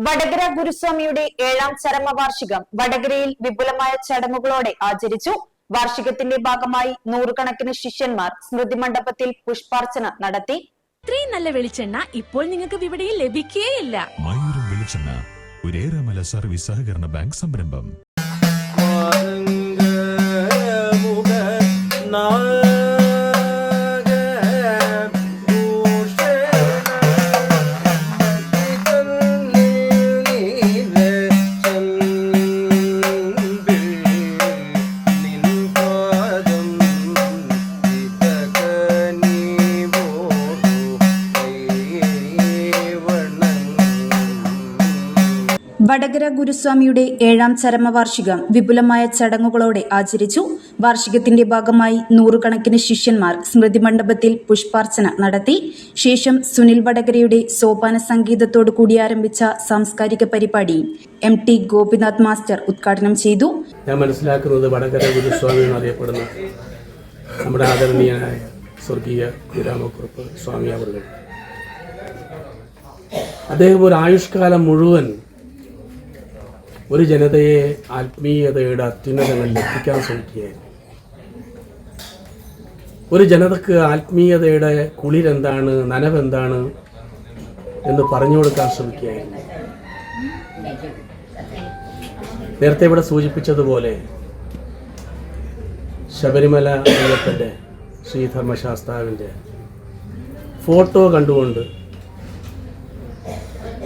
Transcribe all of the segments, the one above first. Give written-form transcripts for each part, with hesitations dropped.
വടകര ഗുരുസ്വാമിയുടെ 7ാം ചരമവാർഷികം വടകരയിൽ വിപുലമായ ചടങ്ങുകളോടെ ആചരിച്ചു. വാർഷികത്തിന്റെ ഭാഗമായി നൂറുകണക്കിന് ശിഷ്യന്മാർ സ്മൃതി മണ്ഡപത്തിൽ പുഷ്പാർച്ചന നടത്തി. ഇത്രയും നല്ല വെളിച്ചെണ്ണ ഇപ്പോൾ നിങ്ങൾക്ക് വിപണിയിൽ ലഭിക്കുകയില്ല. മയൂരം വെളിച്ചെണ്ണ ഒരു ഏറെമല സർവീസ് സഹകരണ ബാങ്ക് സംരംഭം. വടകര ഗുരുസ്വാമിയുടെ 7ാം ചരമവാർഷികം വിപുലമായ ചടങ്ങുകളോടെ ആചരിച്ചു. വാർഷികത്തിന്റെ ഭാഗമായി നൂറുകണക്കിന് ശിഷ്യന്മാർ സ്മൃതി മണ്ഡപത്തിൽ പുഷ്പാർച്ചന നടത്തി. ശേഷം സുനിൽ വടകരയുടെ സോപാന സംഗീതത്തോടു കൂടി ആരംഭിച്ച സാംസ്കാരിക പരിപാടി MT ഗോപിനാഥ് മാസ്റ്റർ ഉദ്ഘാടനം ചെയ്തു. ഞാൻ മനസ്സിലാക്കുന്നത് വടകര ഗുരുസ്വാമി എന്നറിയപ്പെടുന്ന നമ്മുടെ ആദരണീയനായ സ്വർഗീയ കുരാമക്കുറുപ്പ് സ്വാമി അവർ അദ്ദേഹം ഒരു ആയുഷ്കാലം മുഴുവൻ ഒരു ജനതയെ ആത്മീയതയുടെ അത്യുന്നതങ്ങളിൽ എത്തിക്കാൻ ശ്രമിക്കുകയായിരുന്നു. ഒരു ജനതക്ക് ആത്മീയതയുടെ കുളിരെന്താണ്, നനവെന്താണ് എന്ന് പറഞ്ഞു കൊടുക്കാൻ ശ്രമിക്കുകയായിരുന്നു. നേരത്തെ ഇവിടെ സൂചിപ്പിച്ചതുപോലെ ശബരിമല അയ്യപ്പൻ്റെ ശ്രീധർമ്മശാസ്താവിൻ്റെ ഫോട്ടോ കണ്ടുകൊണ്ട്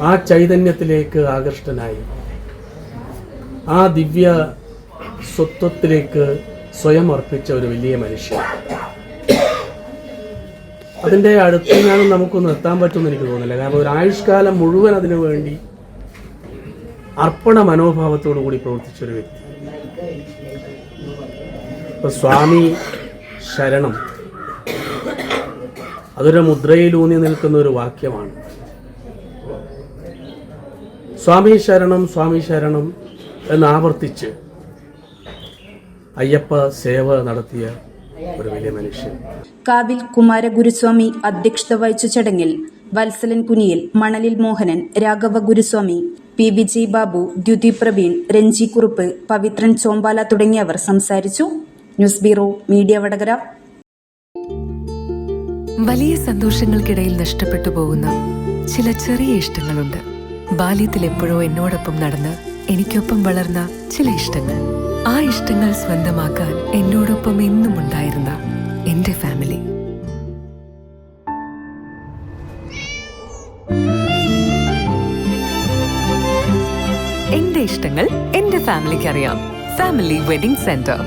ആ ചൈതന്യത്തിലേക്ക് ആകൃഷ്ടനായി ആ ദിവ്യ സ്വത്വത്തിലേക്ക് സ്വയം അർപ്പിച്ച ഒരു വലിയ മനുഷ്യൻ. അതിൻ്റെ അടുത്തെങ്ങാനും നമുക്കൊന്നും എത്താൻ പറ്റുമെന്ന് എനിക്ക് തോന്നുന്നില്ല. കാരണം ഒരു ആയുഷ്കാലം മുഴുവൻ അതിനു വേണ്ടി അർപ്പണ മനോഭാവത്തോടു കൂടി പ്രവർത്തിച്ചൊരു വ്യക്തി. ഇപ്പൊ സ്വാമി ശരണം അതൊരു മുദ്രയിലൂന്നി നിൽക്കുന്ന ഒരു വാക്യമാണ്. സ്വാമി ശരണം, സ്വാമി ശരണം എന്നാവർത്തിച്ച് അയ്യപ്പ സേവ നടത്തിയ ഒരു വലിയ മനുഷ്യൻ. കാവിൽ കുമാരഗുരുസ്വാമി അധ്യക്ഷത വഹിച്ച ചടങ്ങിൽ വത്സലൻ കുനിയിൽ, മണലിൽ മോഹനൻ, രാഘവ ഗുരുസ്വാമി, P. വിജയ് ബാബു, ദ്യുതി പ്രവീൺ, രഞ്ജി കുറുപ്പ്, പവിത്രൻ ചോമ്പാല തുടങ്ങിയവർ സംസാരിച്ചു. News bureau media Vadakara. വലിയ സന്തോഷങ്ങൾക്കിടയിൽ നഷ്ടപ്പെട്ടു പോകുന്ന ചില ചെറിയ ഇഷ്ടങ്ങളുണ്ട്. ബാല്യത്തിൽ എപ്പോഴോ എന്നോടൊപ്പം നടന്ന് എനിക്കൊപ്പം വളർന്ന ചില ഇഷ്ടങ്ങൾ. ആ ഇഷ്ടങ്ങൾ സ്വന്തമാക്കാൻ എന്നോടൊപ്പം എന്നും ഉണ്ടായിരുന്ന എന്റെ ഫാമിലി. എന്റെ ഇഷ്ടങ്ങൾ എന്റെ ഫാമിലിക്ക് അറിയാം. Family wedding centre.